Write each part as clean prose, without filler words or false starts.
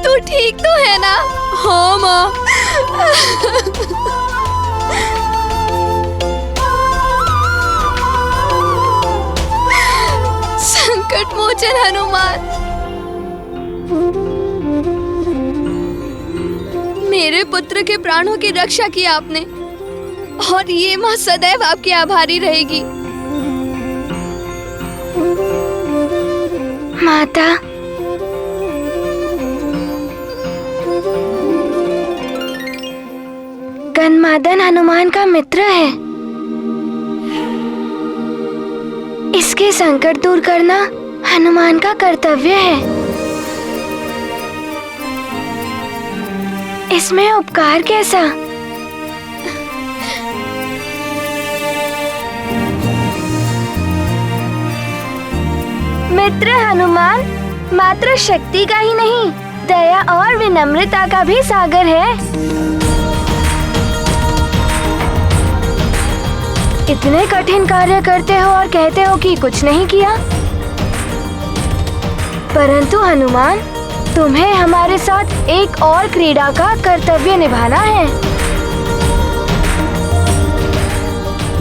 तू ठीक तो है ना? हाँ माँ। संकट मोचन हनुमान, मेरे पुत्र के प्राणों की रक्षा की आपने, और ये माँ सदैव आपकी आभारी रहेगी। माता, गन्मादन हनुमान का मित्र है। इसके संकट दूर करना हनुमान का कर्तव्य है। इसमें उपकार कैसा? मित्र हनुमान मात्र शक्ति का ही नहीं, दया और विनम्रता का भी सागर है। इतने कठिन कार्य करते हो और कहते हो कि कुछ नहीं किया, परंतु हनुमान, तुम्हें हमारे साथ एक और क्रीड़ा का कर्तव्य निभाना है।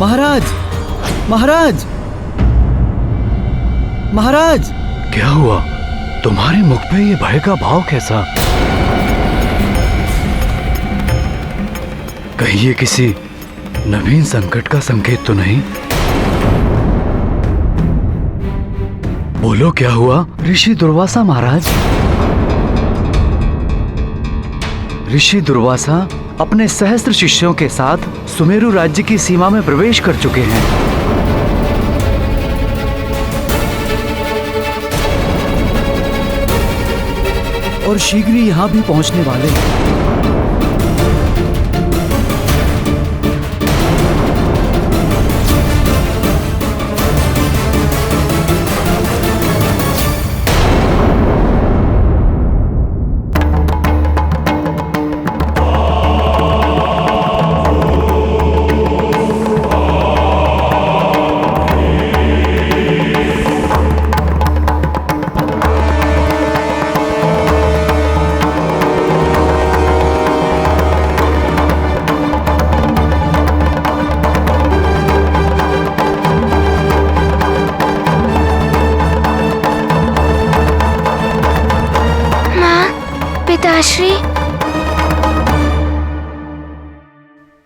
महाराज, महाराज, महाराज! क्या हुआ? तुम्हारे मुख पे ये भय का भाव कैसा? कहीं ये किसी नवीन संकट का संकेत तो नहीं? बोलो क्या हुआ? ऋषि दुर्वासा महाराज, ऋषि दुर्वासा अपने सहस्त्र शिष्यों के साथ सुमेरु राज्य की सीमा में प्रवेश कर चुके हैं। और शीघ्र ही यहाँ भी पहुँचने वाले हैं। पिताश्री,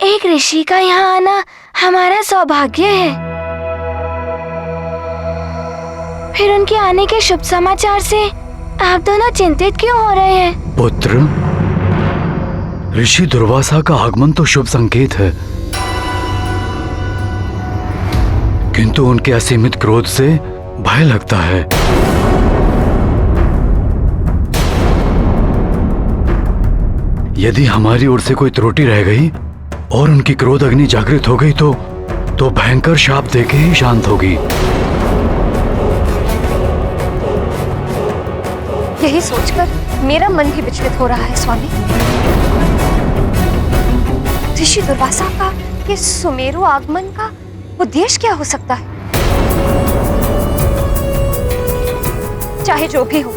एक ऋषि का यहाँ आना हमारा सौभाग्य है। फिर उनके आने के शुभ समाचार से आप दोनों चिंतित क्यों हो रहे हैं? पुत्र, ऋषि दुर्वासा का आगमन तो शुभ संकेत है, किंतु उनके असीमित क्रोध से भय लगता है। यदि हमारी ओर से कोई त्रुटि रह गई और उनकी क्रोध अग्नि जागृत हो गई तो भयंकर शाप देके ही शांत होगी। यही सोचकर मेरा मन भी विचलित हो रहा है स्वामी। ऋषि दुर्वासा का ये सुमेरु आगमन का उद्देश्य क्या हो सकता है? चाहे जो भी हो,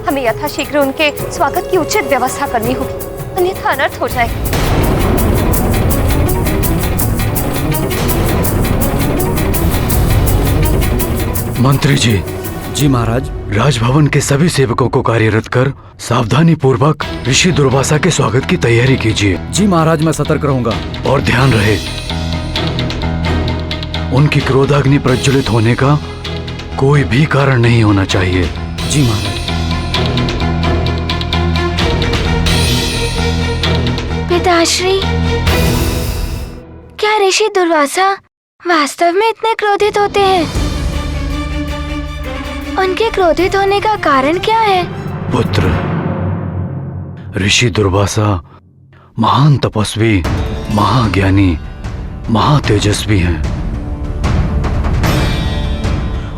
हमें यथाशीघ्र उनके स्वागत की उचित व्यवस्था करनी होगी, अन्यथा अनर्थ हो जाए। मंत्री जी। जी महाराज। राजभवन के सभी सेवकों को कार्यरत कर सावधानी पूर्वक ऋषि दुर्वासा के स्वागत की तैयारी कीजिए। जी महाराज, मैं सतर्क रहूंगा। और ध्यान रहे, उनकी क्रोधाग्नि प्रज्वलित होने का कोई भी कारण नहीं होना चाहिए। जी महाराज। पिताश्री, क्या ऋषि दुर्वासा वास्तव में इतने क्रोधित होते हैं? उनके क्रोधित होने का कारण क्या है? पुत्र, ऋषि दुर्वासा महान तपस्वी, महाज्ञानी, महातेजस्वी हैं।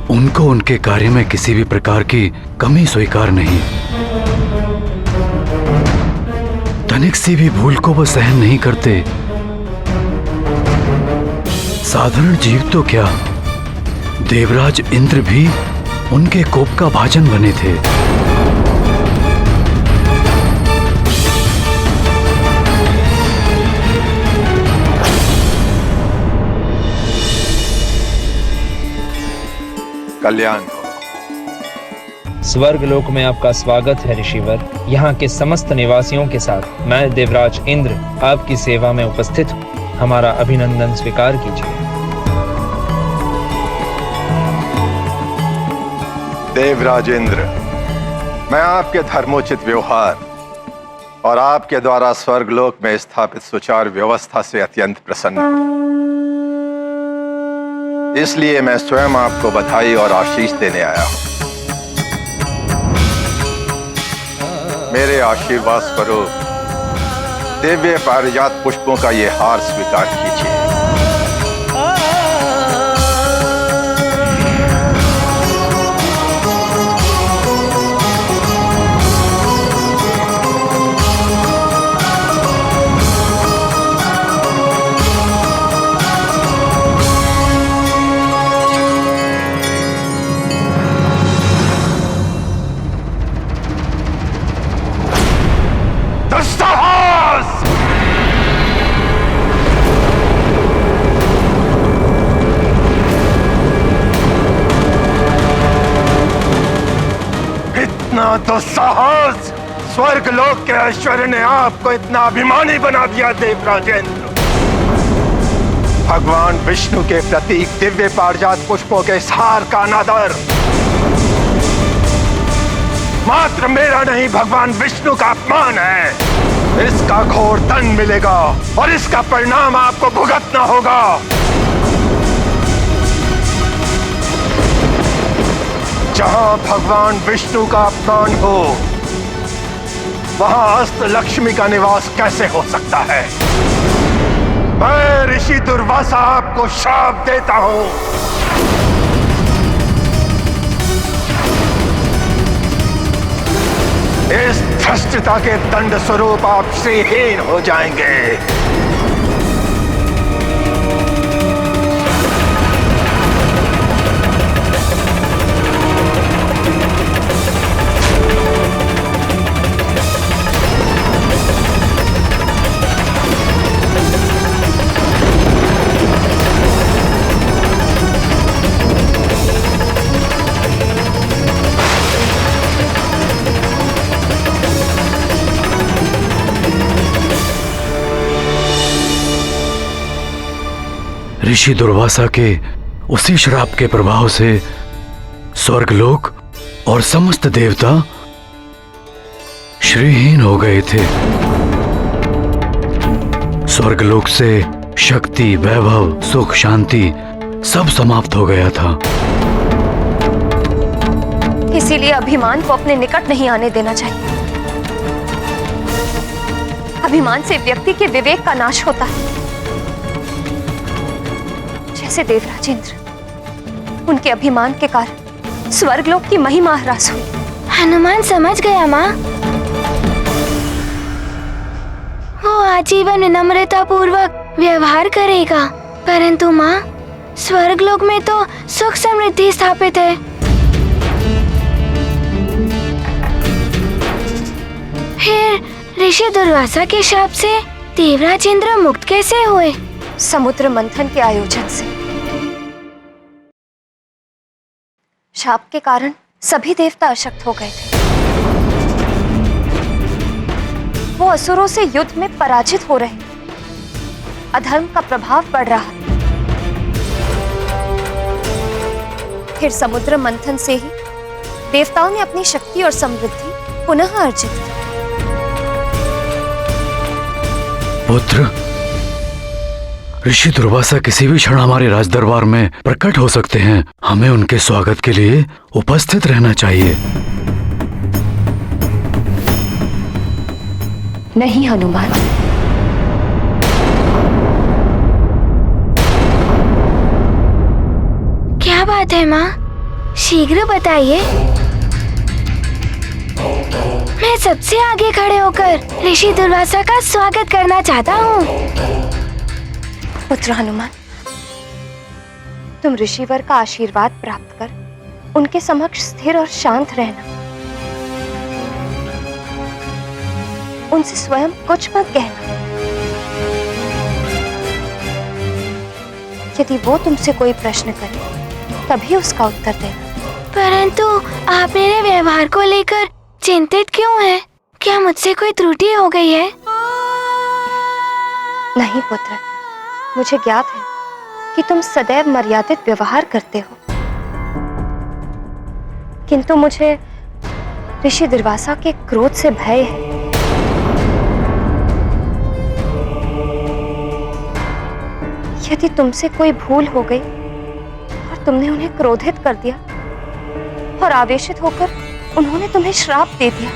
उनको उनके कार्य में किसी भी प्रकार की कमी स्वीकार नहीं। तनिक सी भी भूल को वो सहन नहीं करते। साधारण जीव तो क्या, देवराज इंद्र भी उनके कोप का भाजन बने थे। कल्याण हो। स्वर्ग लोक में आपका स्वागत है ऋषिवर। यहाँ के समस्त निवासियों के साथ मैं देवराज इंद्र आपकी सेवा में उपस्थित हूँ। हमारा अभिनंदन स्वीकार कीजिए। देवराज इंद्र, मैं आपके धर्मोचित व्यवहार और आपके द्वारा स्वर्गलोक में स्थापित सुचारू व्यवस्था से अत्यंत प्रसन्न हूं। इसलिए मैं स्वयं आपको बधाई और आशीष देने आया हूं। मेरे आशीर्वाद स्वरूप दिव्य पारिजात पुष्पों का ये हार स्वीकार कीजिए। दुस्साहस! स्वर्गलोक के ऐश्वर्य ने आपको इतना अभिमानी बना दिया देवराजेंद्र। भगवान विष्णु के प्रतीक दिव्य पारिजात पुष्पों के हार का अनादर मात्र मेरा नहीं, भगवान विष्णु का अपमान है। इसका घोर दंड मिलेगा और इसका परिणाम आपको भुगतना होगा। जहां भगवान विष्णु का अपमान हो, वहां अस्त लक्ष्मी का निवास कैसे हो सकता है? मैं ऋषि दुर्वासा आपको शाप देता हूं। इस भ्रष्टता के दंड स्वरूप आप श्रीहीन हो जाएंगे। ऋषि दुर्वासा के उसी श्राप के प्रभाव से स्वर्गलोक और समस्त देवता श्रीहीन हो गए थे। स्वर्गलोक से शक्ति, वैभव, सुख, शांति सब समाप्त हो गया था। इसीलिए अभिमान को अपने निकट नहीं आने देना चाहिए। अभिमान से व्यक्ति के विवेक का नाश होता है। जैसे देवराज इंद्र, उनके अभिमान के कारण स्वर्गलोक की महिमा ह्रास हुई। हनुमान समझ गया माँ। वो आजीवन विनम्रता पूर्वक व्यवहार करेगा, परंतु माँ, स्वर्गलोक में तो सुख समृद्धि स्थापित है। फिर ऋषि दुर्वासा के शाप से देवराज इंद्र मुक्त कैसे हुए? समुद्र मंथन के आयोजन से। शाप के कारण सभी देवता अशक्त हो गए थे। वो असुरों से युद्ध में पराजित हो रहे, अधर्म का प्रभाव बढ़ रहा। फिर समुद्र मंथन से ही देवताओं ने अपनी शक्ति और समृद्धि पुनः अर्जित की। पुत्र, ऋषि दुर्वासा किसी भी क्षण हमारे राज दरबार में प्रकट हो सकते हैं। हमें उनके स्वागत के लिए उपस्थित रहना चाहिए। नहीं हनुमान, क्या बात है माँ? शीघ्र बताइए। मैं सबसे आगे खड़े होकर ऋषि दुर्वासा का स्वागत करना चाहता हूँ। पुत्र हनुमान, तुम ऋषिवर का आशीर्वाद प्राप्त कर उनके समक्ष स्थिर और शांत रहना। उनसे स्वयं कुछ मत कहना। यदि वो तुमसे कोई प्रश्न करे तभी उसका उत्तर देना। परंतु आप मेरे व्यवहार को लेकर चिंतित क्यों हैं? क्या मुझसे कोई त्रुटि हो गई है? नहीं पुत्र, मुझे ज्ञात है कि तुम सदैव मर्यादित व्यवहार करते हो, किंतु मुझे ऋषि दुर्वासा के क्रोध से भय है। यदि तुमसे कोई भूल हो गई और तुमने उन्हें क्रोधित कर दिया और आवेशित होकर उन्होंने तुम्हें श्राप दे दिया,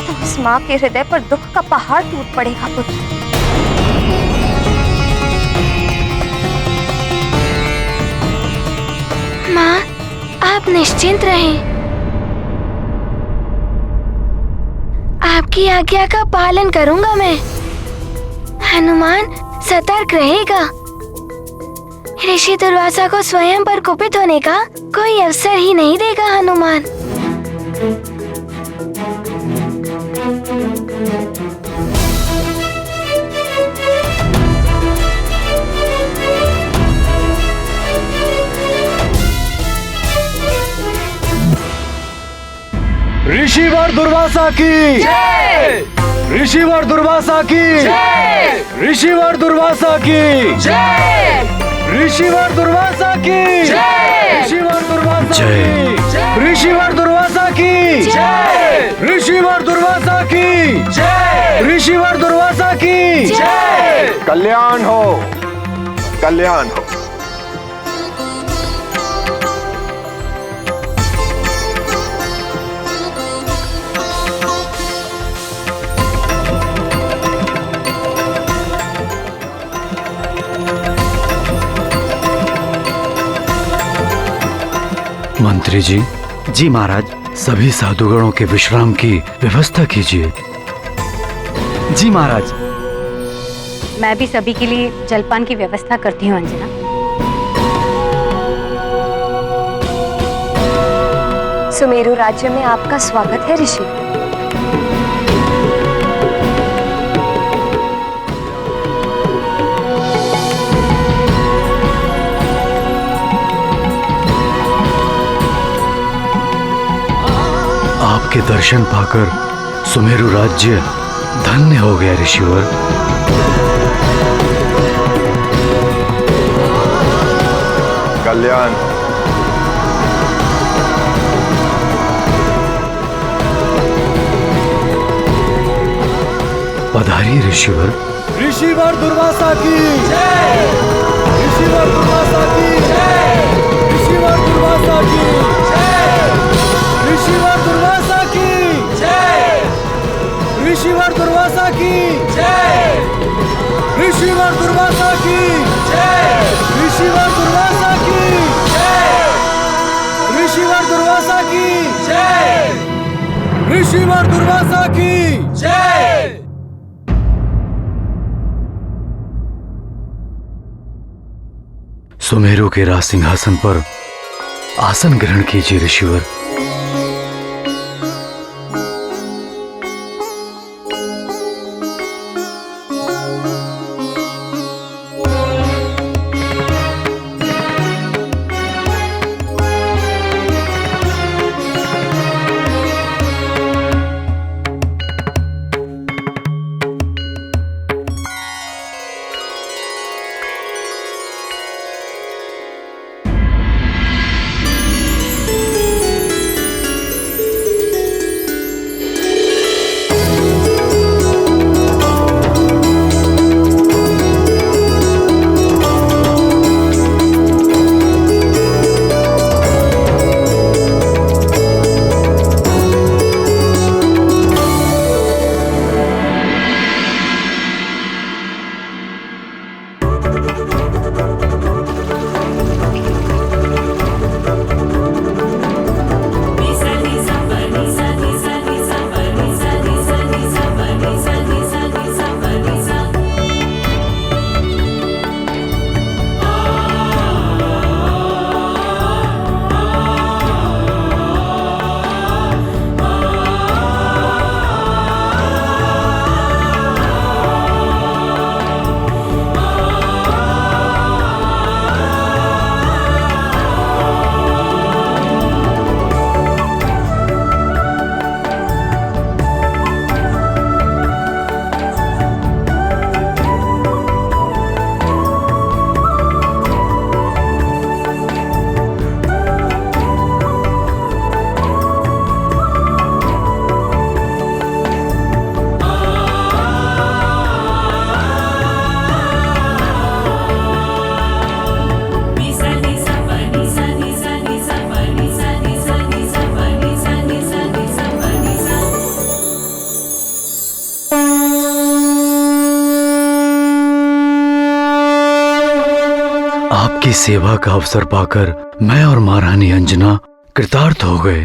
तो उस माँ के हृदय पर दुख का पहाड़ टूट पड़ेगा पुत्र। माँ, आप निश्चिंत रहें। आपकी आज्ञा का पालन करूंगा मैं। हनुमान सतर्क रहेगा। ऋषि दुर्वासा को स्वयं पर कुपित होने का कोई अवसर ही नहीं देगा हनुमान। ऋषिवर दुर्वासा की जय! ऋषिवर दुर्वासा की जय! ऋषिवर दुर्वासा की जय! ऋषिवर दुर्वासा की जय! ऋषिवर दुर्वासा की ऋषिवर दुर्वासा की जय! ऋषिवर दुर्वासा की जय! ऋषिवर दुर्वासा की जय! कल्याण हो, कल्याण हो। मंत्री जी। जी महाराज। सभी साधुगणों के विश्राम की व्यवस्था कीजिए। जी महाराज। मैं भी सभी के लिए जलपान की व्यवस्था करती हूँ अंजना। सुमेरु राज्य में आपका स्वागत है ऋषि। आपके दर्शन पाकर सुमेरु राज्य धन्य हो गया ऋषिवर। कल्याण। पधारिए ऋषिवर। ऋषिवर दुर्वासा की जय! ऋषिवर दुर्वासा की जय! ऋषिवर दुर्वासा की जय! ऋषिवर दुर्वासा की जय! ऋषिवर दुर्वासा की जय! ऋषिवर दुर्वासा की जय! ऋषिवर दुर्वासा की जय! ऋषिवर दुर्वासा की जय! ऋषिवर दुर्वासा की जय! सुमेरु के राज सिंहासन पर आसन ग्रहण कीजिए ऋषिवर। आपकी सेवा का अवसर पाकर मैं और महारानी अंजना कृतार्थ हो गए।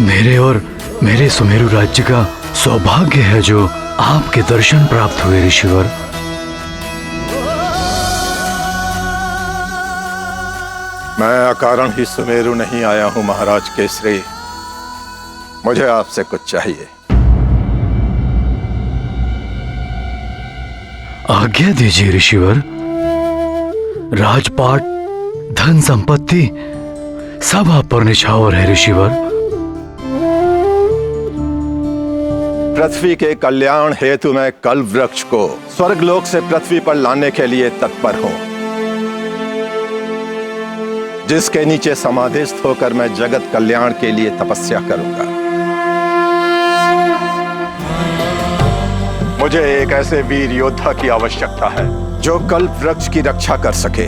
मेरे और मेरे सुमेरु राज्य का सौभाग्य है जो आपके दर्शन प्राप्त हुए ऋषिवर। मैं अकारण ही सुमेरु नहीं आया हूं महाराज केसरी, मुझे आपसे कुछ चाहिए। आज्ञा दीजिए ऋषिवर। राजपाट, धन संपत्ति सब आप पर निछावर है ऋषिवर। पृथ्वी के कल्याण हेतु मैं कल्प वृक्ष को स्वर्गलोक से पृथ्वी पर लाने के लिए तत्पर हूं, जिसके नीचे समाधिस्थ होकर मैं जगत कल्याण के लिए तपस्या करूंगा। मुझे एक ऐसे वीर योद्धा की आवश्यकता है जो कल्प वृक्ष की रक्षा कर सके।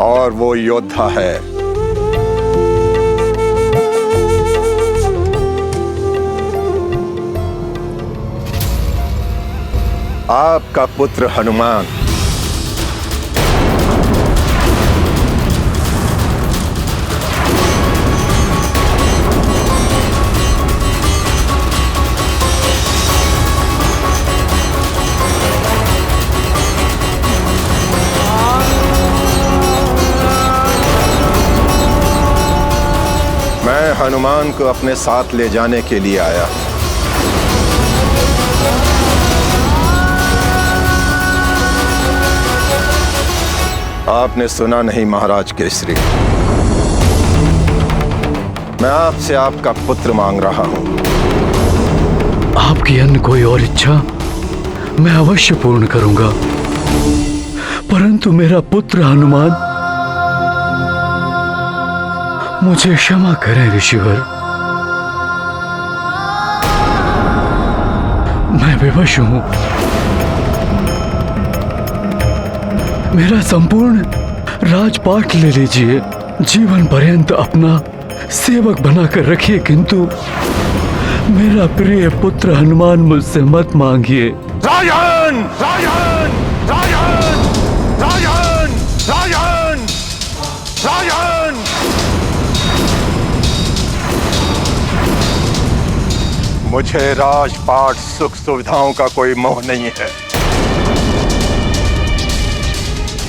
और वो योद्धा है आपका पुत्र हनुमान। मैं हनुमान को अपने साथ ले जाने के लिए आया हूं। आपने सुना नहीं महाराज केसरी, मैं आपसे आपका पुत्र मांग रहा हूं। आपकी अन्य कोई और इच्छा मैं अवश्य पूर्ण करूंगा, परंतु मेरा पुत्र हनुमान, मुझे क्षमा करें ऋषिवर। मैं विवश हूं। मेरा संपूर्ण राजपाट ले लीजिए, जीवन पर्यंत अपना सेवक बनाकर रखिए, किंतु मेरा प्रिय पुत्र हनुमान मुझसे मत मांगिए। राजन! राजन! राजन! राजन! राजन! राजन! मुझे राजपाट सुख सुविधाओं का कोई मोह नहीं है।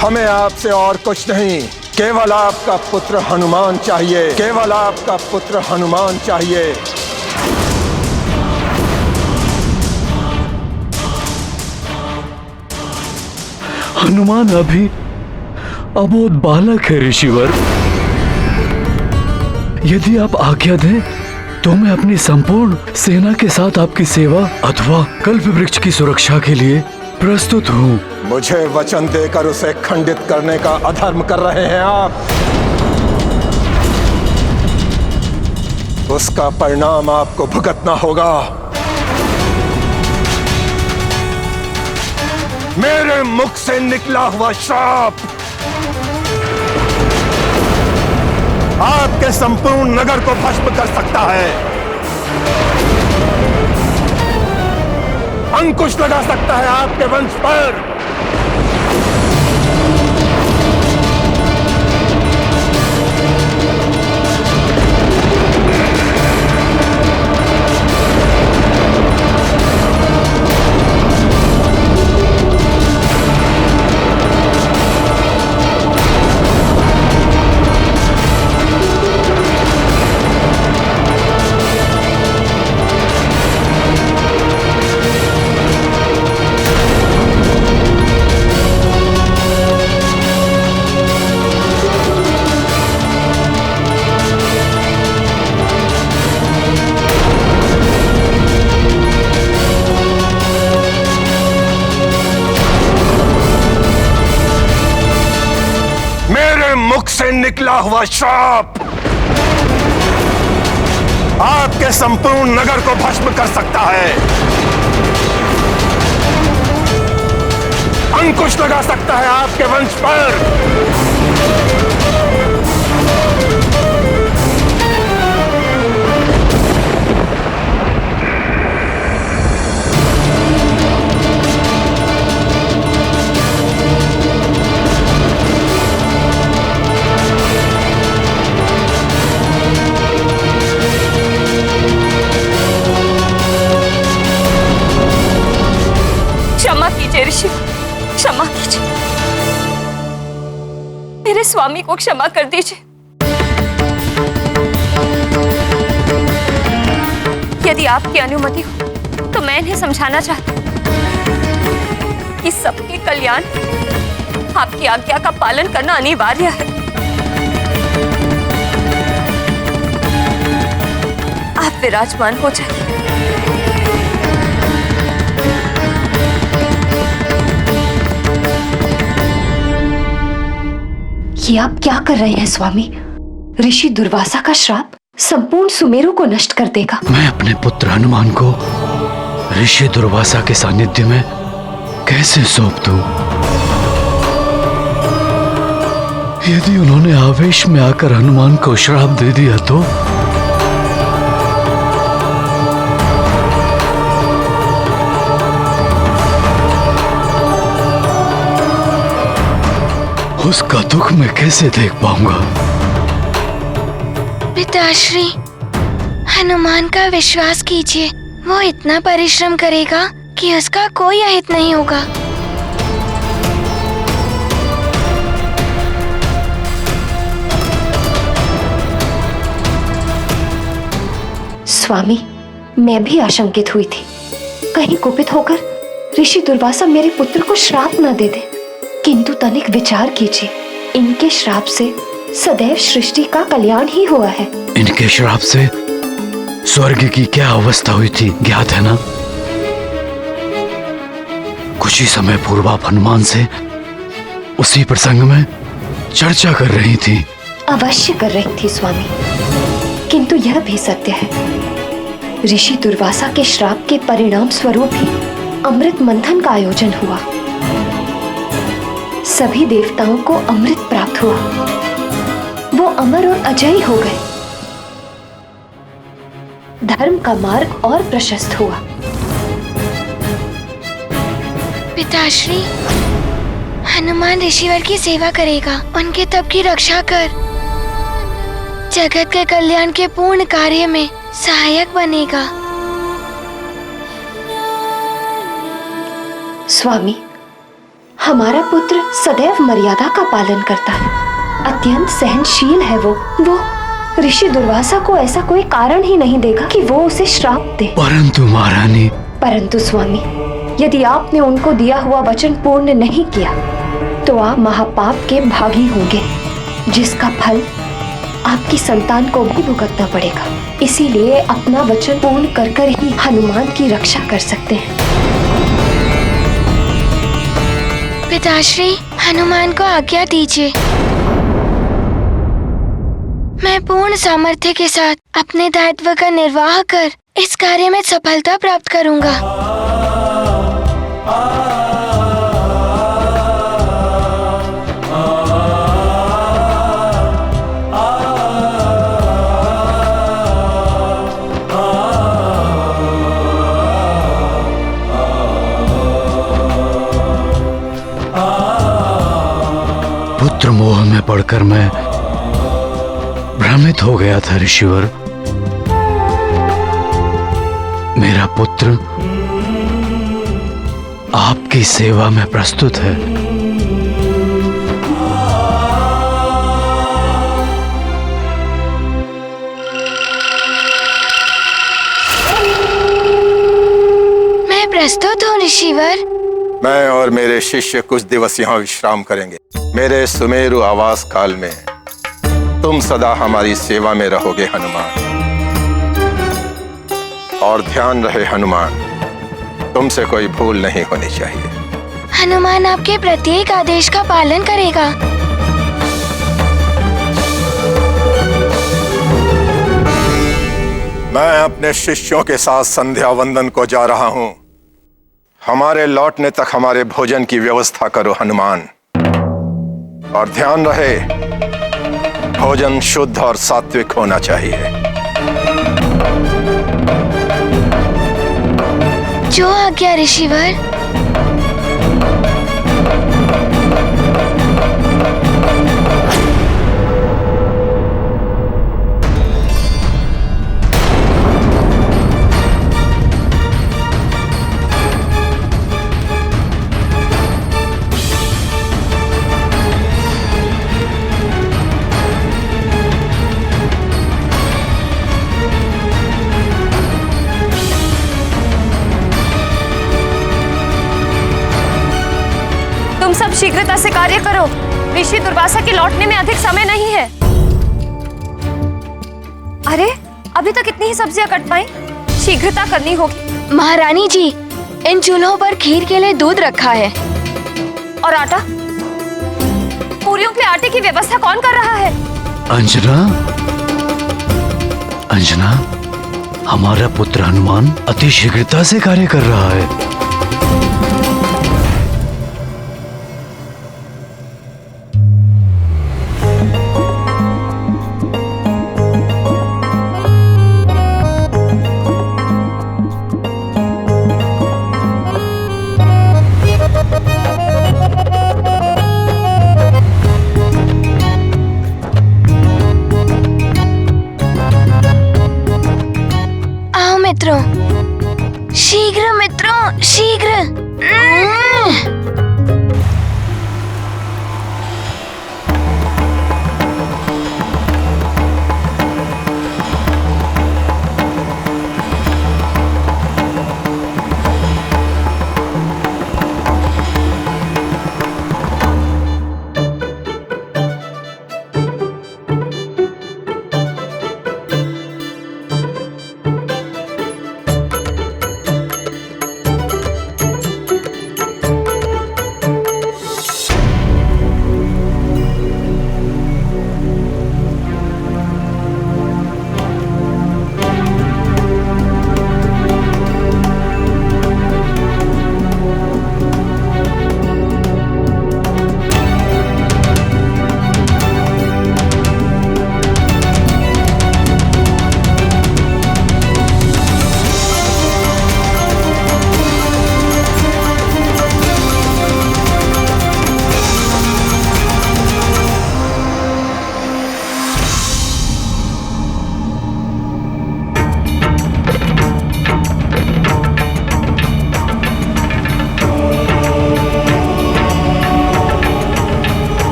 हमें आपसे और कुछ नहीं, केवल आपका पुत्र हनुमान चाहिए, केवल आपका पुत्र हनुमान चाहिए। हनुमान अभी अबोध बालक है ऋषिवर। यदि आप आज्ञा दें तो मैं अपनी संपूर्ण सेना के साथ आपकी सेवा अथवा कल्प वृक्ष की सुरक्षा के लिए प्रस्तुत हूँ। मुझे वचन देकर उसे खंडित करने का अधर्म कर रहे हैं आप। उसका परिणाम आपको भुगतना होगा। मेरे मुख से निकला हुआ श्राप आपके संपूर्ण नगर को भस्म कर सकता है, अंकुश लगा सकता है आपके वंश पर। मुख से निकला हुआ श्राप आपके संपूर्ण नगर को भस्म कर सकता है, अंकुश लगा सकता है आपके वंश पर। स्वामी को क्षमा कर दीजिए। यदि आपकी अनुमति हो तो मैं इन्हें समझाना चाहती हूँ कि सबके कल्याण आपकी आज्ञा का पालन करना अनिवार्य है। आप विराजमान हो जाइए। ये आप क्या कर रहे हैं स्वामी? ऋषि दुर्वासा का श्राप संपूर्ण सुमेरु को नष्ट कर देगा। मैं अपने पुत्र हनुमान को ऋषि दुर्वासा के सानिध्य में कैसे सौंप दूं? यदि उन्होंने आवेश में आकर हनुमान को श्राप दे दिया तो उसका दुख मैं कैसे देख पाऊंगा? पिताश्री, हनुमान का विश्वास कीजिए, वो इतना परिश्रम करेगा कि उसका कोई अहित नहीं होगा। स्वामी, मैं भी आशंकित हुई थी, कहीं कुपित होकर ऋषि दुर्वासा मेरे पुत्र को श्राप न दे दे। किंतु तनिक विचार कीजिए, इनके श्राप से सदैव सृष्टि का कल्याण ही हुआ है। इनके श्राप से स्वर्ग की क्या अवस्था हुई थी ज्ञात है ना? कुछ ही समय पूर्व आप हनुमान से उसी प्रसंग में चर्चा कर रही थी। अवश्य कर रही थी स्वामी, किंतु यह भी सत्य है, ऋषि दुर्वासा के श्राप के परिणाम स्वरूप ही अमृत मंथन का आयोजन हुआ। सभी देवताओं को अमृत प्राप्त हुआ, वो अमर और अजय हो गए। धर्म का मार्ग और प्रशस्त हुआ। पिताश्री, हनुमान ऋषिवर की सेवा करेगा, उनके तप की रक्षा कर जगत के कल्याण के पूर्ण कार्य में सहायक बनेगा। स्वामी, हमारा पुत्र सदैव मर्यादा का पालन करता है, अत्यंत सहनशील है। वो ऋषि दुर्वासा को ऐसा कोई कारण ही नहीं देगा कि वो उसे श्राप दे। परंतु महारानी, परंतु स्वामी, यदि आपने उनको दिया हुआ वचन पूर्ण नहीं किया तो आप महापाप के भागी होंगे, जिसका फल आपकी संतान को भी भुगतना पड़ेगा। इसीलिए अपना वचन पूर्ण कर ही हनुमान की रक्षा कर सकते हैं। पिताश्री, हनुमान को आज्ञा दीजिए, मैं पूर्ण सामर्थ्य के साथ अपने दायित्व का निर्वाह कर इस कार्य में सफलता प्राप्त करूंगा। पुत्र मोह में पड़कर मैं भ्रमित हो गया था ऋषिवर। मेरा पुत्र आपकी सेवा में प्रस्तुत है। मैं प्रस्तुत हूँ ऋषिवर। मैं और मेरे शिष्य कुछ दिवस यहाँ विश्राम करेंगे। मेरे सुमेरु आवास काल में तुम सदा हमारी सेवा में रहोगे हनुमान। और ध्यान रहे हनुमान, तुमसे कोई भूल नहीं होनी चाहिए। हनुमान आपके प्रत्येक आदेश का पालन करेगा। मैं अपने शिष्यों के साथ संध्या वंदन को जा रहा हूँ। हमारे लौटने तक हमारे भोजन की व्यवस्था करो हनुमान। और ध्यान रहे, भोजन शुद्ध और सात्विक होना चाहिए। जो आज्ञा ऋषिवर। शीघ्रता से कार्य करो। ऋषि दुर्वासा के लौटने में अधिक समय नहीं है। अरे अभी तक इतनी ही सब्जियां कट पाई, शीघ्रता करनी होगी। महारानी जी, इन चूल्हों पर खीर के लिए दूध रखा है। और आटा? पूरियों के आटे की व्यवस्था कौन कर रहा है? अंजना, अंजना, हमारा पुत्र हनुमान अति शीघ्रता से कार्य कर रहा है। मित्रों, शीघ्र मित्रों, शीघ्र।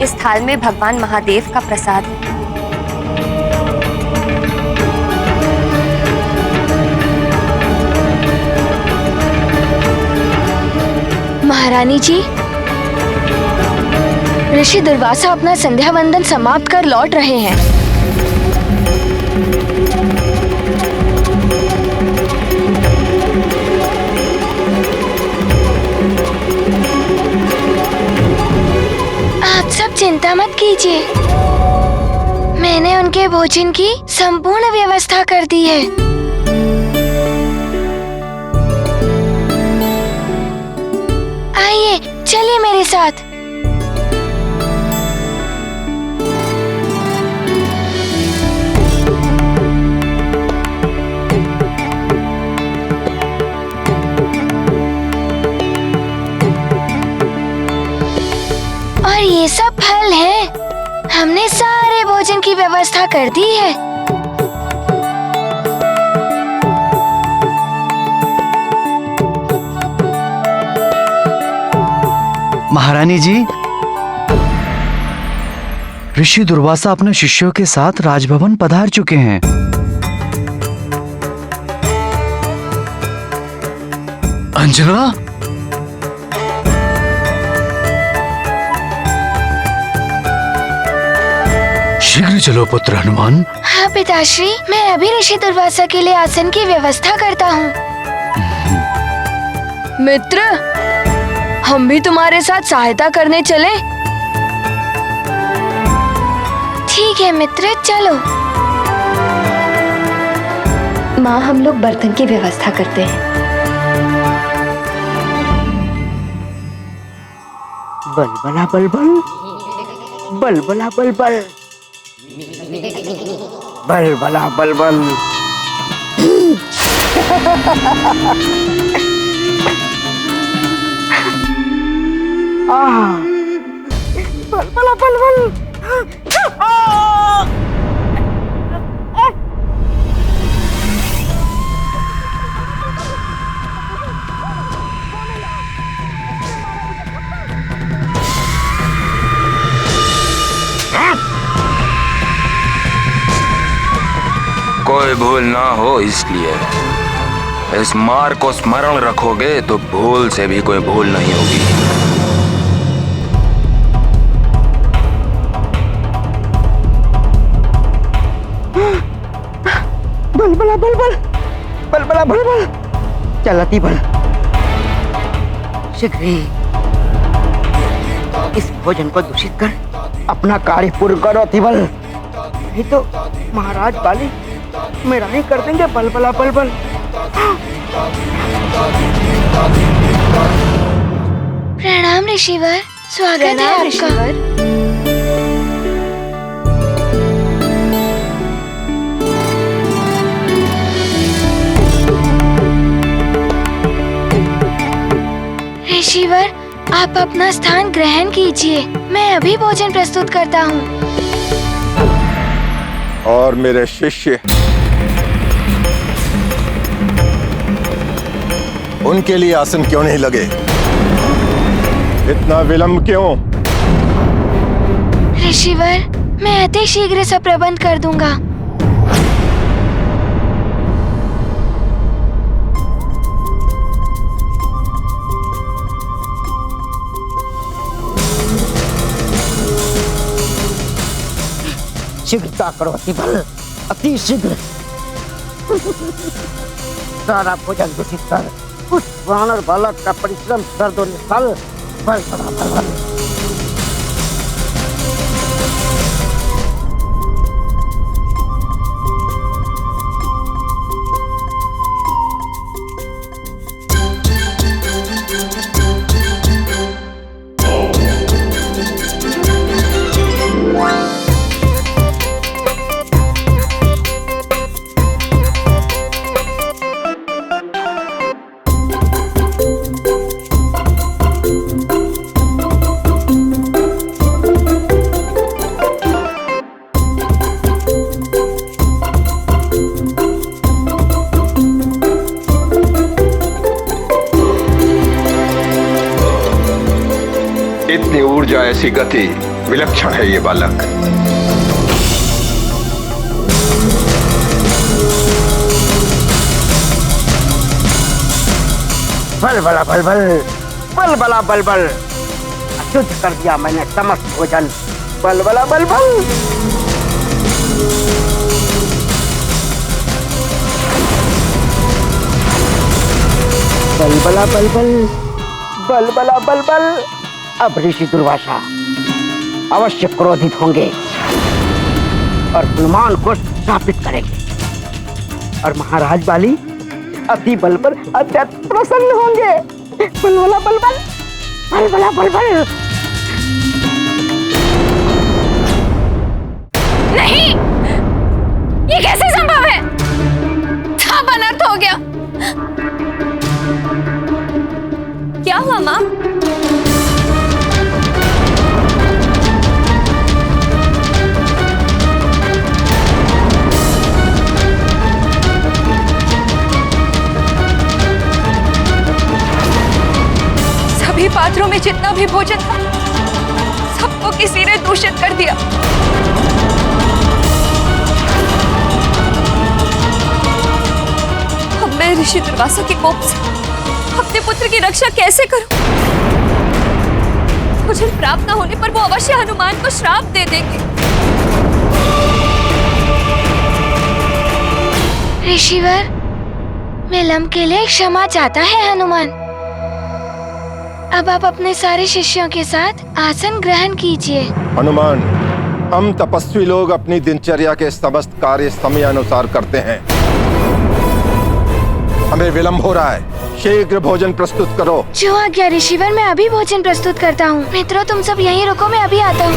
इस थाल में भगवान महादेव का प्रसाद है। महारानी जी, ऋषि दुर्वासा अपना संध्या वंदन समाप्त कर लौट रहे हैं। आप सब चिंता मत कीजिए, मैंने उनके भोजन की संपूर्ण व्यवस्था कर दी है। आइए, चलिए मेरे साथ। और ये सब फल है, हमने सारे भोजन की व्यवस्था कर दी है। महारानी जी, ऋषि दुर्वासा अपने शिष्यों के साथ राजभवन पधार चुके हैं। अंजना, शीघ्र चलो पुत्र हनुमान। हाँ पिताश्री, मैं अभी ऋषि दुर्वासा के लिए आसन की व्यवस्था करता हूँ। मित्र, हम भी तुम्हारे साथ सहायता करने चले? ठीक है मित्र, चलो। माँ, हम लोग बर्तन की व्यवस्था करते हैं। बलबला बलबल, बलबला बलबल, बलबला बलबल। बलबला बलबल। कोई भूल ना हो इसलिए। इस मार को स्मरण रखोगे तो भूल से भी कोई भूल नहीं होगी। बलबला बलबल, बलबला बलबल, चलती बल। शीघ्र ही इस भोजन को दूषित कर अपना कार्य पूर्ण करो अतिबल, नहीं तो महाराज बाली मेरा ही कर देंगे बलबला बलबल। प्रणाम ऋषिवर, स्वागत है आपका। ऋषिवर, आप अपना स्थान ग्रहण कीजिए, मैं अभी भोजन प्रस्तुत करता हूँ। और मेरे शिष्य, उनके लिए आसन क्यों नहीं लगे? इतना विलंब क्यों? ऋषिवर, मैं अति शीघ्र सब प्रबंध कर दूंगा। शीघ्रता करो अतिबल, अति शीघ्र। सारा भोजन दूषित कर उस वानर बालक का परिश्रम कर दो निष्फल। बल बल बल बल। इतनी ऊर्जा, ऐसी गति, विलक्षण है ये बालक। बलबला बलबल, बलबला बलबल, अशुद्ध कर दिया मैंने समस्त भोजन। बलबला बलबल। बलबला बलबल, बलबला बलबल। अब ऋषि दुर्वासा अवश्य क्रोधित होंगे और हनुमान को शापित करेंगे और महाराज बाली अति बल पर अत्यंत प्रसन्न होंगे। बलबला बलबल, बलबला बलबल। नहीं, ये कैसे संभव है? सब अनर्थ हो गया। क्या हुआ माँ? सभी पात्रों में जितना भी भोजन था, सबको किसी ने दूषित कर दिया। अब मैं ऋषि दुर्वासा के कोप से अपने पुत्र की रक्षा कैसे करूं? भोजन प्राप्त न होने पर वो अवश्य हनुमान को श्राप दे देंगे। ऋषिवर, विलंब के लिए क्षमा चाहता है हनुमान। अब आप अपने सारे शिष्यों के साथ आसन ग्रहण कीजिए। हनुमान, हम तपस्वी लोग अपनी दिनचर्या के समस्त कार्य समय अनुसार करते हैं। हमें विलंब हो रहा है, शीघ्र भोजन प्रस्तुत करो। जो आज्ञा ऋषिवर, मैं अभी भोजन प्रस्तुत करता हूँ। मित्रों, तुम सब यहीं रुको, मैं अभी आता हूँ।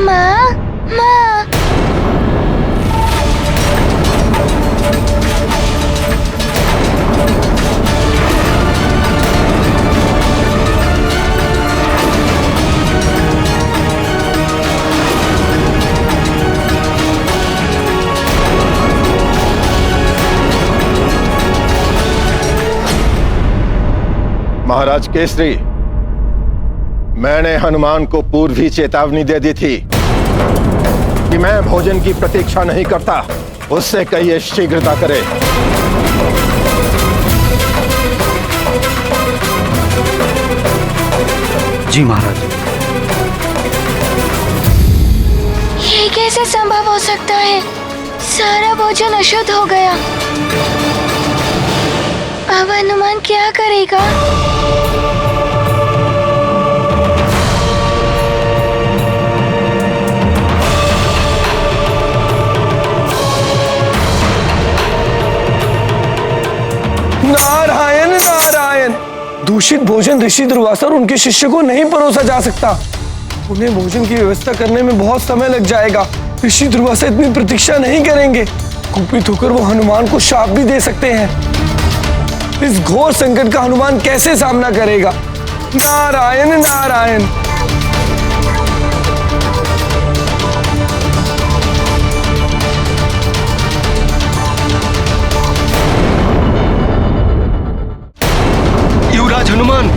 माँ, माँ। महाराज केसरी, मैंने हनुमान को पूर्व ही चेतावनी दे दी थी कि मैं भोजन की प्रतीक्षा नहीं करता। उससे कहिए शीघ्रता करे। जी महाराज। ये कैसे संभव हो सकता है? सारा भोजन अशुद्ध हो गया। अब हनुमान क्या करेगा? नारायण नारायण। दूषित भोजन ऋषि दुर्वासा और उनके शिष्य को नहीं परोसा जा सकता। उन्हें भोजन की व्यवस्था करने में बहुत समय लग जाएगा। ऋषि दुर्वासा इतनी प्रतीक्षा नहीं करेंगे। कुपित होकर वो हनुमान को शाप भी दे सकते हैं। इस घोर संकट का हनुमान कैसे सामना करेगा? नारायण नारायण। युवराज हनुमान,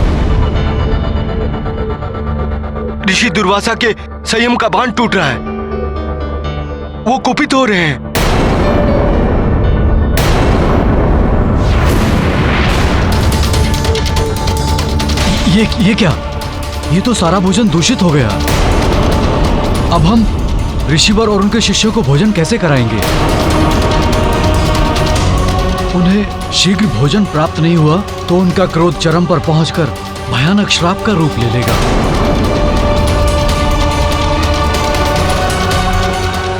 ऋषि दुर्वासा के संयम का बांध टूट रहा है। वो कुपित हो रहे हैं। ये क्या? ये तो सारा भोजन दूषित हो गया। अब हम ऋषिवर और उनके शिष्यों को भोजन कैसे कराएंगे? उन्हें शीघ्र भोजन प्राप्त नहीं हुआ तो उनका क्रोध चरम पर पहुंचकर भयानक श्राप का रूप ले लेगा।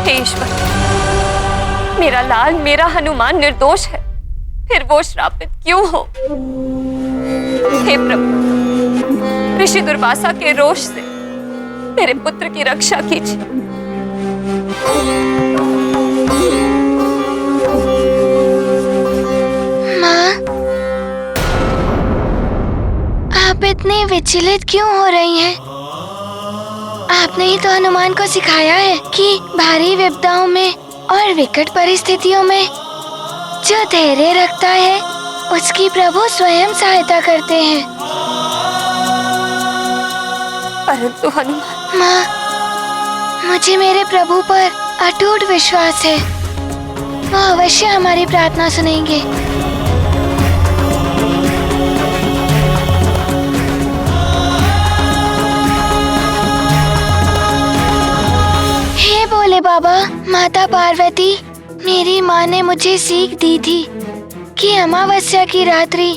हे ईश्वर, मेरा लाल, मेरा हनुमान निर्दोष है, फिर वो श्रापित क्यों हो? हे प्रभु, ऋषि दुर्वासा के रोष से मेरे पुत्र की रक्षा कीजिए। माँ, आप इतनी विचलित क्यों हो रही हैं? आपने ही तो हनुमान को सिखाया है कि भारी विपदाओं में और विकट परिस्थितियों में जो धैर्य रखता है उसकी प्रभु स्वयं सहायता करते हैं। परंतु हनुमान। माँ, मुझे मेरे प्रभु पर अटूट विश्वास है। वो अवश्य हमारी प्रार्थना सुनेंगे। हे भोले बाबा, माता पार्वती, मेरी माँ ने मुझे सीख दी थी कि अमावस्या की रात्रि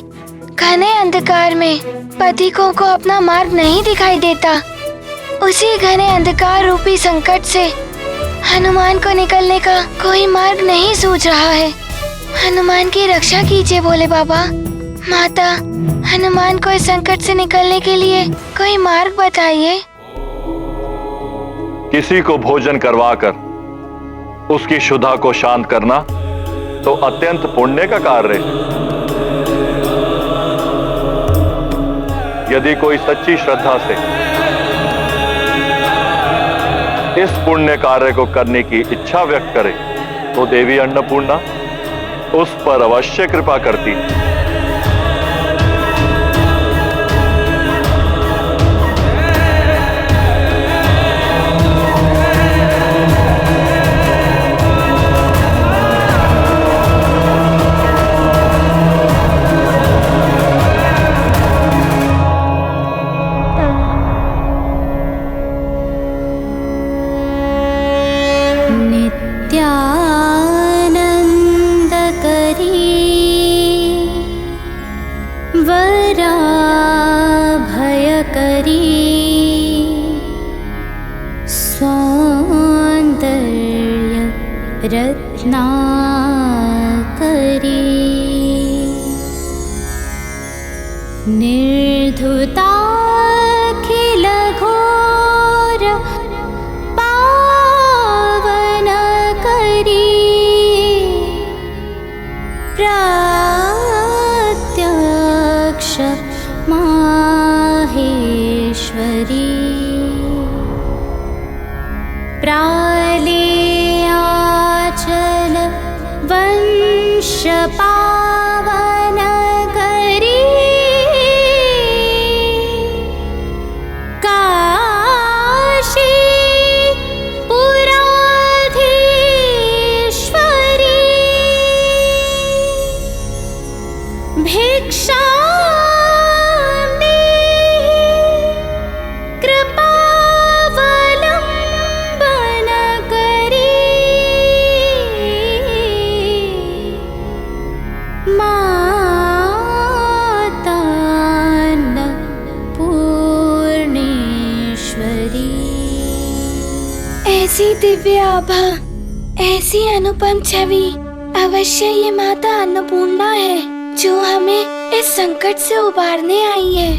घने अंधकार में पथिकों को अपना मार्ग नहीं दिखाई देता। उसी घने अंधकार रूपी संकट से हनुमान को निकलने का कोई मार्ग नहीं सूझ रहा है। हनुमान की रक्षा कीजिए भोले बाबा। माता, हनुमान को इस संकट से निकलने के लिए कोई मार्ग बताइए। किसी को भोजन करवाकर उसकी क्षुधा को शांत करना तो अत्यंत पुण्य का कार्य है। यदि कोई सच्ची श्रद्धा से इस पुण्य कार्य को करने की इच्छा व्यक्त करे तो देवी अन्नपूर्णा उस पर अवश्य कृपा करती है। पावन करी दिव्य आभा, ऐसी अनुपम छवि, अवश्य ये माता अन्नपूर्णा है जो हमें इस संकट से उबारने आई है।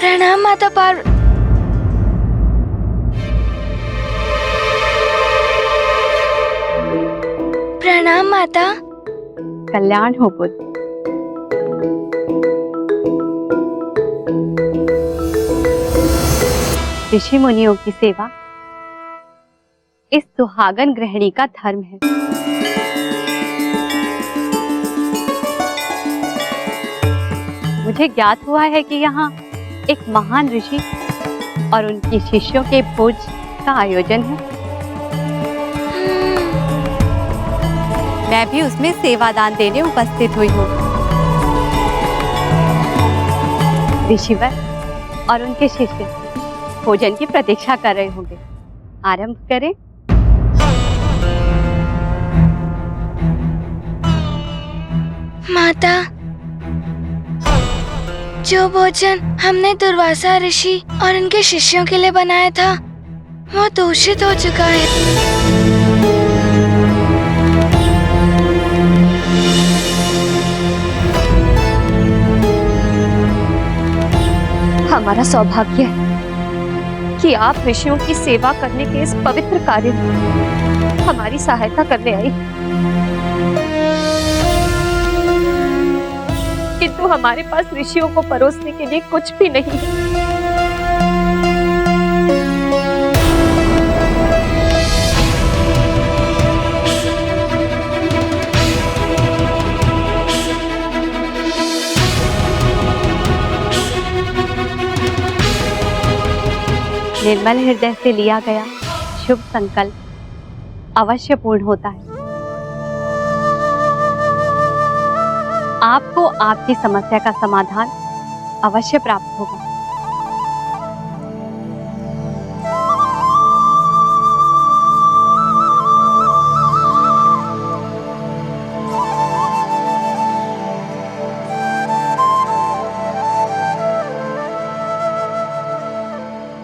प्रणाम माता प्रणाम माता। कल्याण हो पुत्र। ऋषि मुनियों की सेवा इस सुहागन गृहिणी का धर्म है। मुझे ज्ञात हुआ है कि यहाँ एक महान ऋषि और उनके शिष्यों के भोज का आयोजन है। मैं भी उसमें सेवादान देने उपस्थित हुई हूँ। ऋषिवर और उनके शिष्य भोजन की प्रतीक्षा कर रहे होंगे। आरंभ करें। माता, जो भोजन हमने दुर्वासा ऋषि और उनके शिष्यों के लिए बनाया था वो दूषित हो चुका है। हमारा सौभाग्य है कि आप ऋषियों की सेवा करने के इस पवित्र कार्य में हमारी सहायता करने आई। किंतु हमारे पास ऋषियों को परोसने के लिए कुछ भी नहीं है। निर्मल हृदय से लिया गया शुभ संकल्प अवश्य पूर्ण होता है। आपको आपकी समस्या का समाधान अवश्य प्राप्त होगा।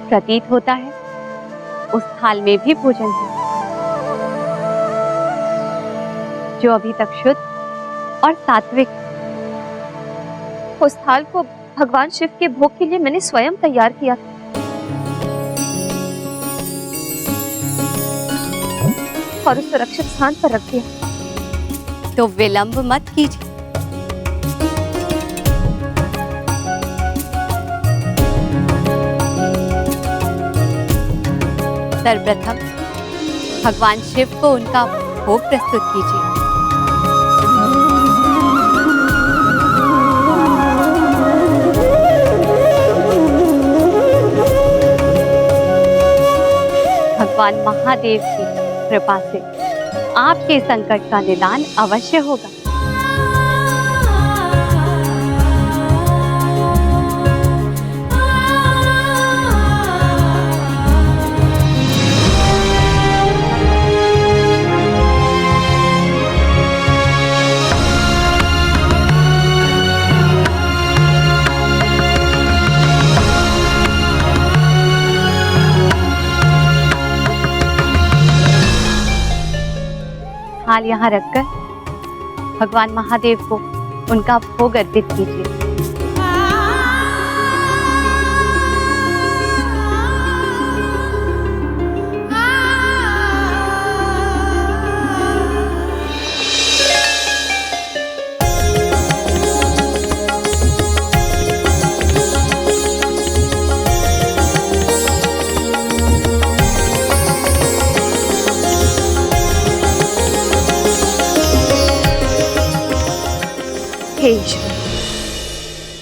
प्रतीत होता है उस थाल में भी भोजन है जो अभी तक शुद्ध और सात्विक। उस थाल को भगवान शिव के भोग के लिए मैंने स्वयं तैयार किया था और उस सुरक्षित स्थान पर रख दिया। तो विलंब मत कीजिए। सर्वप्रथम भगवान शिव को उनका भोग प्रस्तुत कीजिए। भगवान महादेव की कृपा से आपके संकट का निदान अवश्य होगा। थाल यहाँ रखकर भगवान महादेव को उनका भोग अर्पित कीजिए। हे ईश्वर,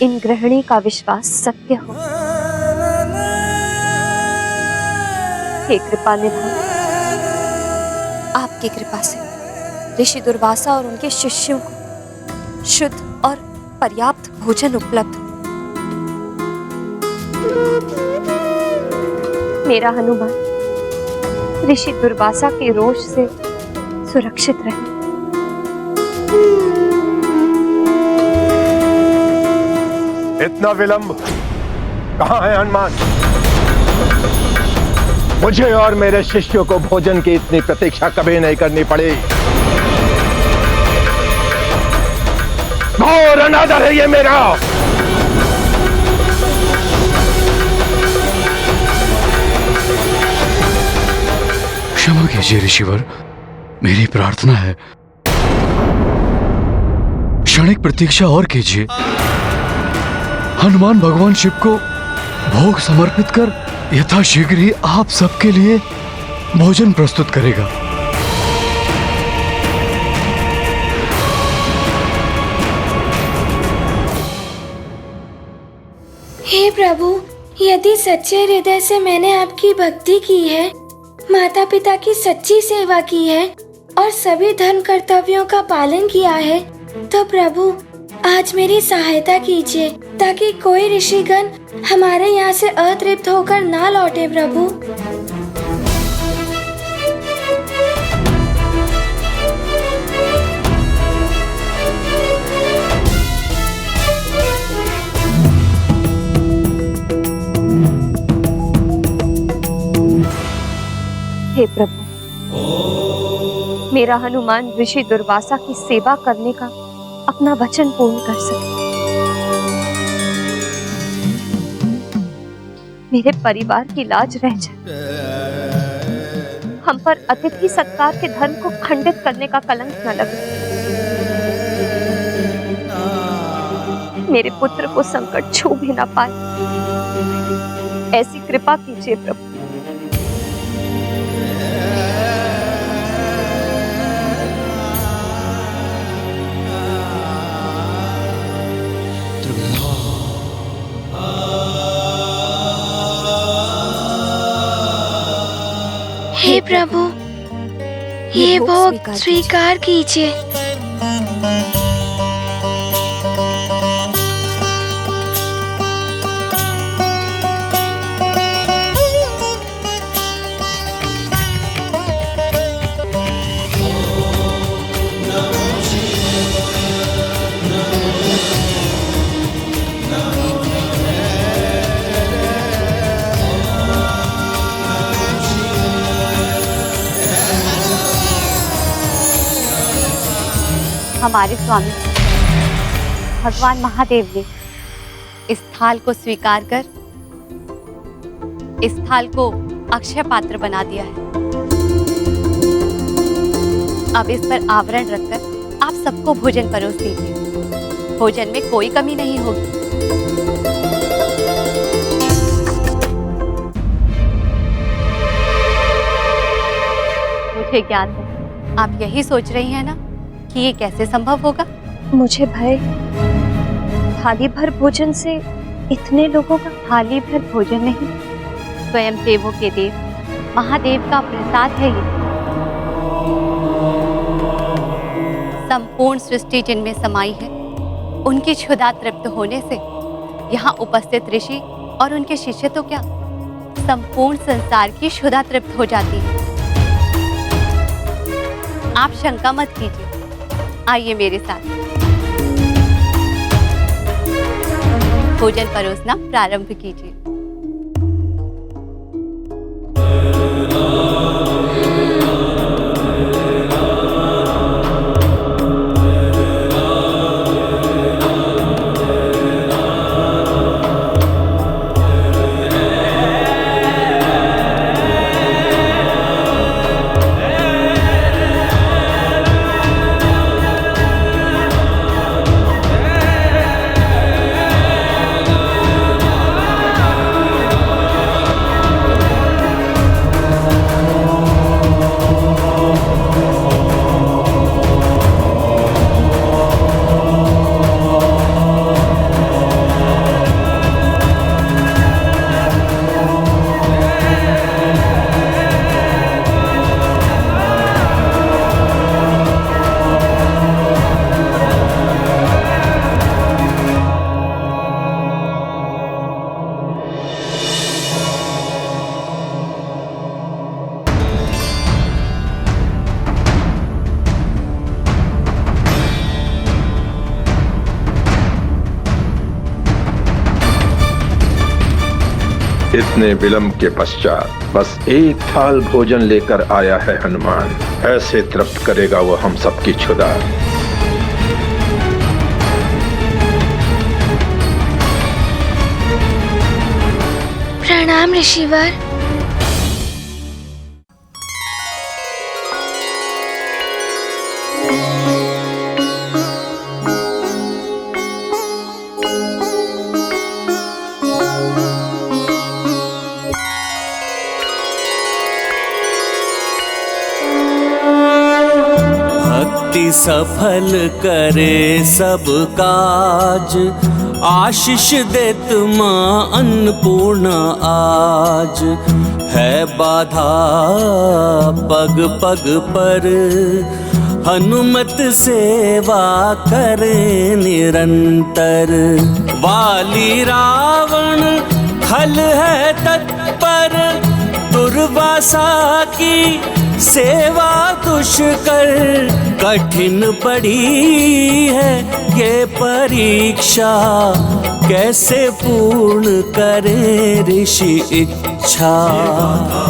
इन गृहिणी का विश्वास सत्य हो। हे कृपा निधान, आपकी कृपा से ऋषि दुर्वासा और उनके शिष्यों को शुद्ध और पर्याप्त भोजन उपलब्ध हो। मेरा हनुमान ऋषि दुर्वासा के रोष से सुरक्षित रहे। इतना विलंब कहाँ है हनुमान? मुझे और मेरे शिष्यों को भोजन की इतनी प्रतीक्षा कभी नहीं करनी पड़ी। घोर अनादर है ये मेरा। क्षमा कीजिए ऋषिवर, मेरी प्रार्थना है, क्षणिक प्रतीक्षा और कीजिए। हनुमान भगवान शिव को भोग समर्पित कर यथाशीघ्र ही आप सबके लिए भोजन प्रस्तुत करेगा। हे प्रभु, यदि सच्चे हृदय से मैंने आपकी भक्ति की है, माता पिता की सच्ची सेवा की है और सभी धर्म कर्तव्यों का पालन किया है, तो प्रभु आज मेरी सहायता कीजिए ताकि कोई ऋषिगण हमारे यहाँ से अतृप्त होकर ना लौटे प्रभु। हे प्रभु, मेरा हनुमान ऋषि दुर्वासा की सेवा करने का अपना वचन पूर्ण कर सके। मेरे परिवार की लाज रह जाए। हम पर अतिथि सत्कार के धर्म को खंडित करने का कलंक न लगे। मेरे पुत्र को संकट छू भी न पाए, ऐसी कृपा कीजिए प्रभु। हे प्रभु, ये भोग स्वीकार कीजिए। हमारे स्वामी भगवान महादेव ने इस थाल को स्वीकार कर इस थाल को अक्षय पात्र बना दिया है। अब इस पर आवरण रखकर आप सबको भोजन परोस दीजिए। भोजन में कोई कमी नहीं होगी। मुझे ज्ञात है आप यही सोच रही हैं ना कि ये कैसे संभव होगा। मुझे भय थाली भर भोजन से इतने लोगों का। थाली भर भोजन नहीं, स्वयं देवों के देव महादेव का प्रसाद है ये। संपूर्ण सृष्टि जिनमें समाई है, उनकी क्षुधा तृप्त होने से यहाँ उपस्थित ऋषि और उनके शिष्य तो क्या, संपूर्ण संसार की क्षुधा तृप्त हो जाती है। आप शंका मत कीजिए, आइए मेरे साथ। भोजन परोसना प्रारंभ कीजिए। इतने विलंब के पश्चात बस एक थाल भोजन लेकर आया है हनुमान। ऐसे तृप्त करेगा वो हम सबकी क्षुधा। प्रणाम ऋषिवर। भक्ति सफल करे सब काज, आशीष देत माँ अन्नपूर्णा आज। है बाधा पग पग पर, हनुमत सेवा करे निरंतर। वाली रावण खल है तत्पर, दुर्वासा की सेवा दुष्कर। कठिन पड़ी है ये परीक्षा, कैसे पूर्ण करे ऋषि इच्छा।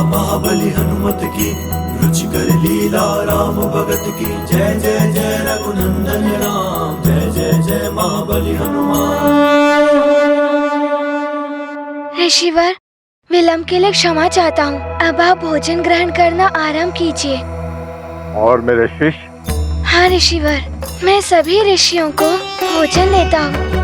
महाबली हनुमत की, रुचिकर लीला राम भगत की। जय जय जय रघुनंदन राम, जय जय जय महाबली हनुमान। ऋषिवर, विलंब के लिए क्षमा चाहता हूँ। अब आप भोजन ग्रहण करना आरंभ कीजिए। और मेरे शिष्य? हाँ ऋषिवर, मैं सभी ऋषियों को भोजन देता हूँ।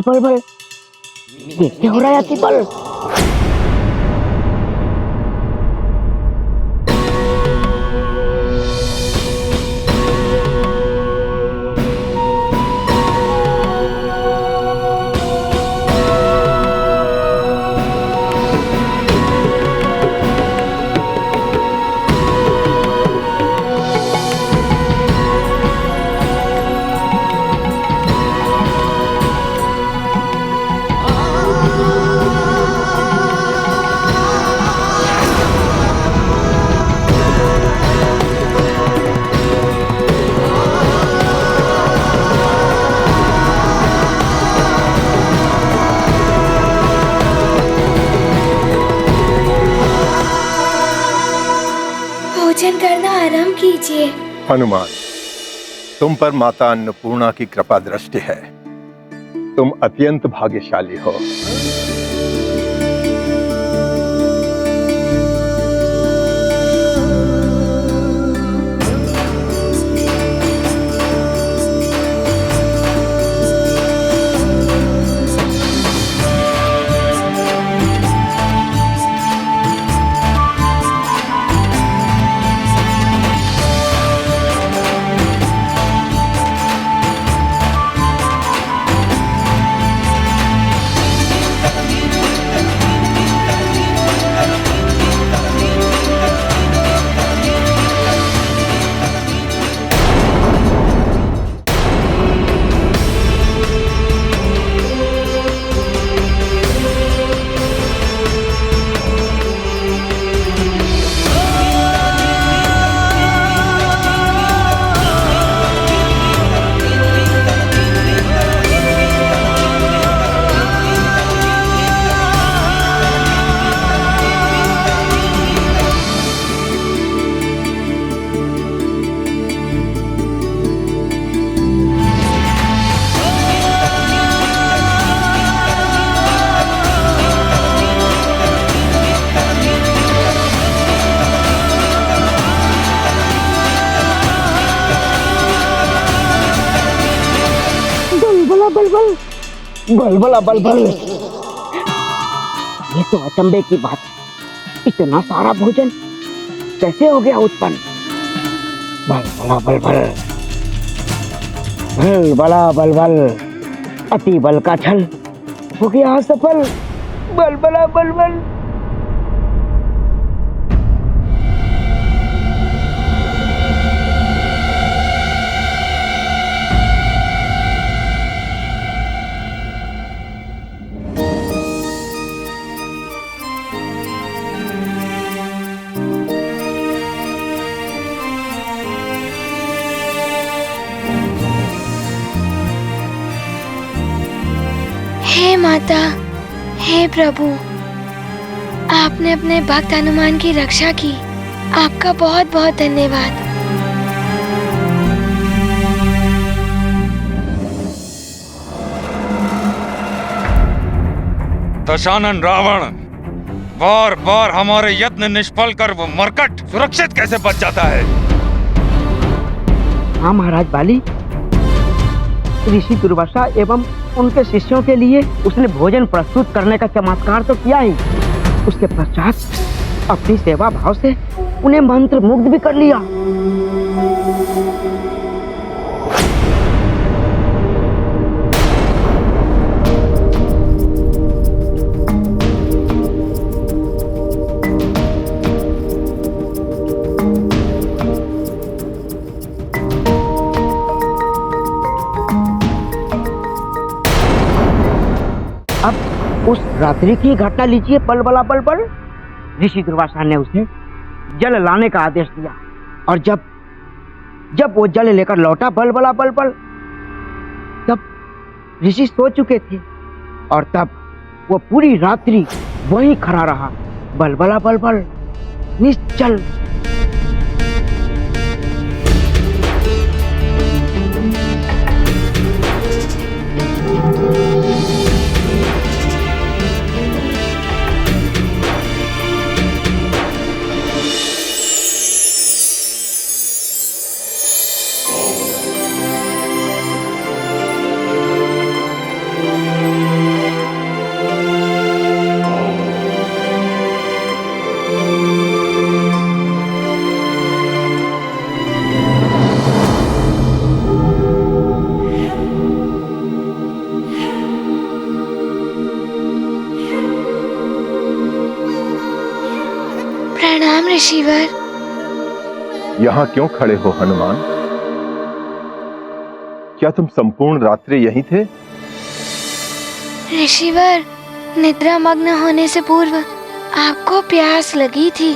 बल ये क्या हो रहा है अतिपल? भोजन करना आरंभ कीजिए। हनुमान, तुम पर माता अन्नपूर्णा की कृपा दृष्टि है। तुम अत्यंत भाग्यशाली हो। बलबला बलबल, बलबला बलबल। ये तो अचंभे की बात है, इतना सारा भोजन कैसे हो गया उत्पन्न? बलबला बलबल, बलबला बलबल, अति बल का छल हो गया असफल। बलबला बलबल। हे माता, हे प्रभु, आपने अपने भक्त हनुमान की रक्षा की। आपका बहुत बहुत धन्यवाद। दशानन रावण, बार बार हमारे यत्न निष्फल कर वो मरकट सुरक्षित कैसे बच जाता है? हाँ महाराज बाली, ऋषि दुर्वासा एवं उनके शिष्यों के लिए उसने भोजन प्रस्तुत करने का चमत्कार तो किया ही, उसके पश्चात अपनी सेवा भाव से उन्हें मंत्र मुग्ध भी कर लिया। उस रात्रि की घटना लीजिए। बलबला बलबल, ऋषि दुर्वासा ने उसे जल लाने का आदेश दिया और जब वो जल लेकर लौटा बलबला बलबल, तब ऋषि सो चुके थे और तब वो पूरी रात्रि वहीं खड़ा रहा। बलबला बलबल, निश्चल। प्रणाम ऋषिवर। यहाँ क्यों खड़े हो हनुमान? क्या तुम संपूर्ण रात्रि यहीं थे? ऋषिवर, निद्रा मग्न होने से पूर्व आपको प्यास लगी थी,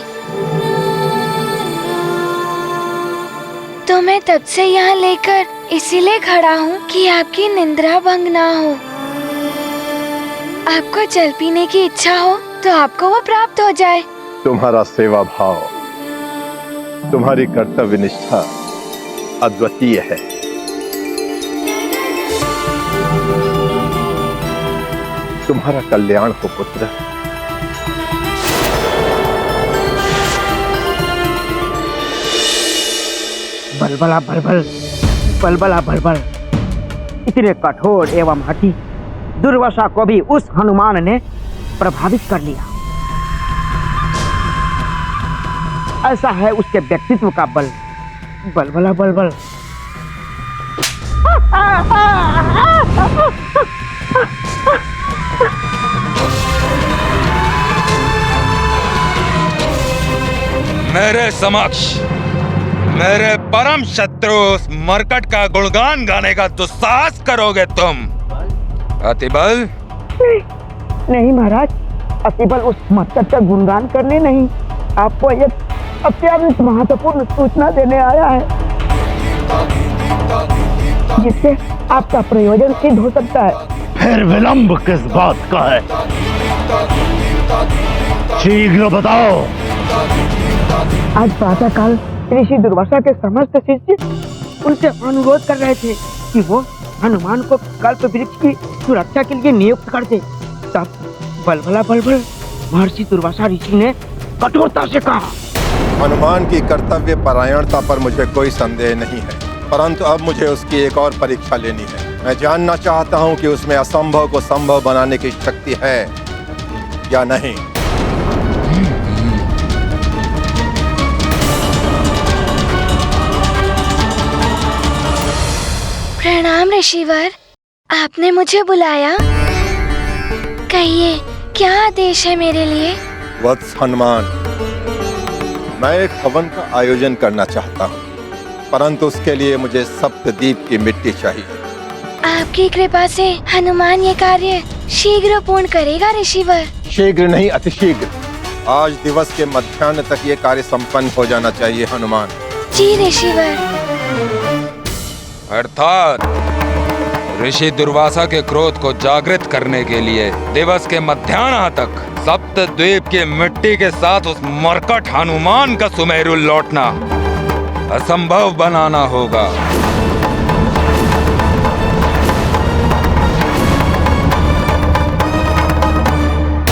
तो मैं तब से यहाँ लेकर इसीलिए खड़ा हूँ कि आपकी निद्रा भंग ना हो। आपको जल पीने की इच्छा हो तो आपको वो प्राप्त हो जाए। तुम्हारा सेवा भाव, तुम्हारी कर्तव्य निष्ठा अद्वितीय है। तुम्हारा कल्याण हो पुत्र। बलबला बलबल, बलबला बलबल, इतने कठोर एवं हठी दुर्वासा को भी उस हनुमान ने प्रभावित कर लिया। ऐसा है उसके व्यक्तित्व का बल। बलबला बलबल। मेरे समक्ष मेरे परम शत्रु उस मरकट का गुणगान गाने का दुस्साहस करोगे तुम? अतिबल? नहीं महाराज, अतिबल उस मरकट का गुणगान करने नहीं, आपको एक अत्यंत महत्वपूर्ण सूचना देने आया है, जिससे आपका प्रयोजन सिद्ध हो सकता है। फिर विलंब किस बात का है? शीघ्र बताओ। आज प्रातःकाल ऋषि दुर्वासा के समस्त शिष्य उनसे अनुरोध कर रहे थे कि वो हनुमान को कल्प वृक्ष की सुरक्षा के लिए नियुक्त कर दे। तब बलबला बलबल महर्षि दुर्वासा ऋषि ने कठोरता से कहा, हनुमान की कर्तव्य परायणता पर मुझे कोई संदेह नहीं है, परंतु अब मुझे उसकी एक और परीक्षा लेनी है। मैं जानना चाहता हूं कि उसमें असंभव को संभव बनाने की शक्ति है या नहीं। प्रणाम ऋषिवर, आपने मुझे बुलाया। कहिए क्या आदेश है मेरे लिए? वत्स हनुमान, मैं एक हवन का आयोजन करना चाहता हूँ, परंतु उसके लिए मुझे सप्तद्वीप की मिट्टी चाहिए। आपकी कृपा से हनुमान ये कार्य शीघ्र पूर्ण करेगा ऋषिवर। शीघ्र नहीं, अतिशीघ्र। आज दिवस के मध्याह्न तक ये कार्य संपन्न हो जाना चाहिए हनुमान। जी ऋषिवर। अर्थात ऋषि दुर्वासा के क्रोध को जागृत करने के लिए दिवस के मध्याह्न तक सप्तद्वीप की मिट्टी के साथ उस मरकट हनुमान का सुमेरु लौटना असंभव बनाना होगा।